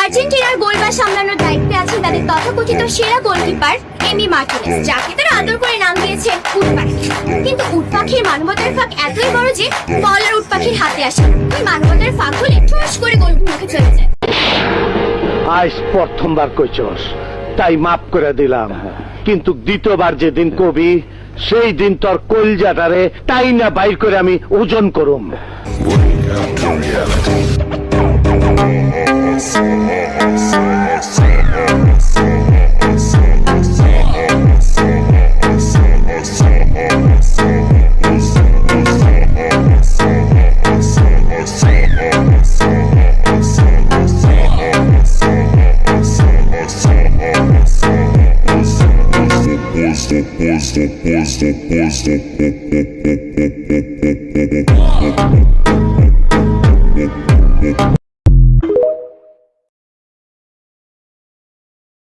আর্জেন্টিনার গোলবার সামলানোর দায়িত্বে আছেন তাদের তথাকথিত সেরা গোলকিপার এমি মার্টিনেজ, যাকে তারা আদর করে নাম দিয়েছে উট পাখি। কিন্তু উট পাখির মানবতার ফাঁক এতই বড় যে বল আর উট পাখির হাতে আসে, ওই মানবতার ফাঁক হলে ঠুস করে গোল মুখে চলে যায়। আজ প্রথমবার কইছস তাই মাফ করে দিলাম, কিন্তু দ্বিতীয়বার যেদিন কবি সেই দিন তোর কলজাটারে তাই না বাইর করে আমি ওজন করুম। Pois